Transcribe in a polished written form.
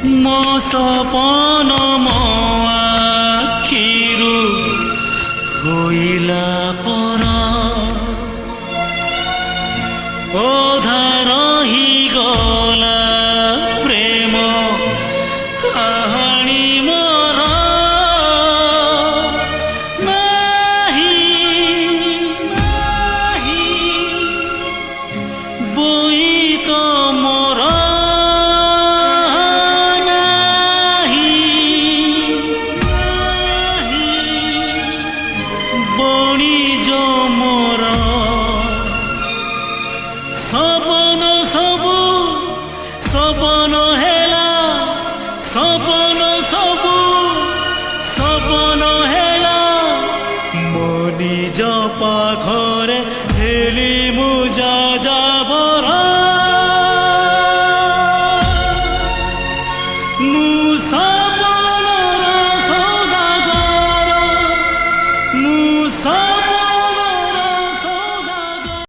ମୋ ସପନ ମୋ ଆଖିରୁ ହୋଇଲା ପରା ଅଧା ରହିଗଲା ପ୍ରେମ କାହାଣୀ ମୋର ବୋଇତ ମୋର ବଣିଜ ମୋର ସପନ ସବୁ ସପନ ହେଲା ସପନ ସବୁ ସପନ ହେଲା ମୋ ନିଜ ପାଖରେ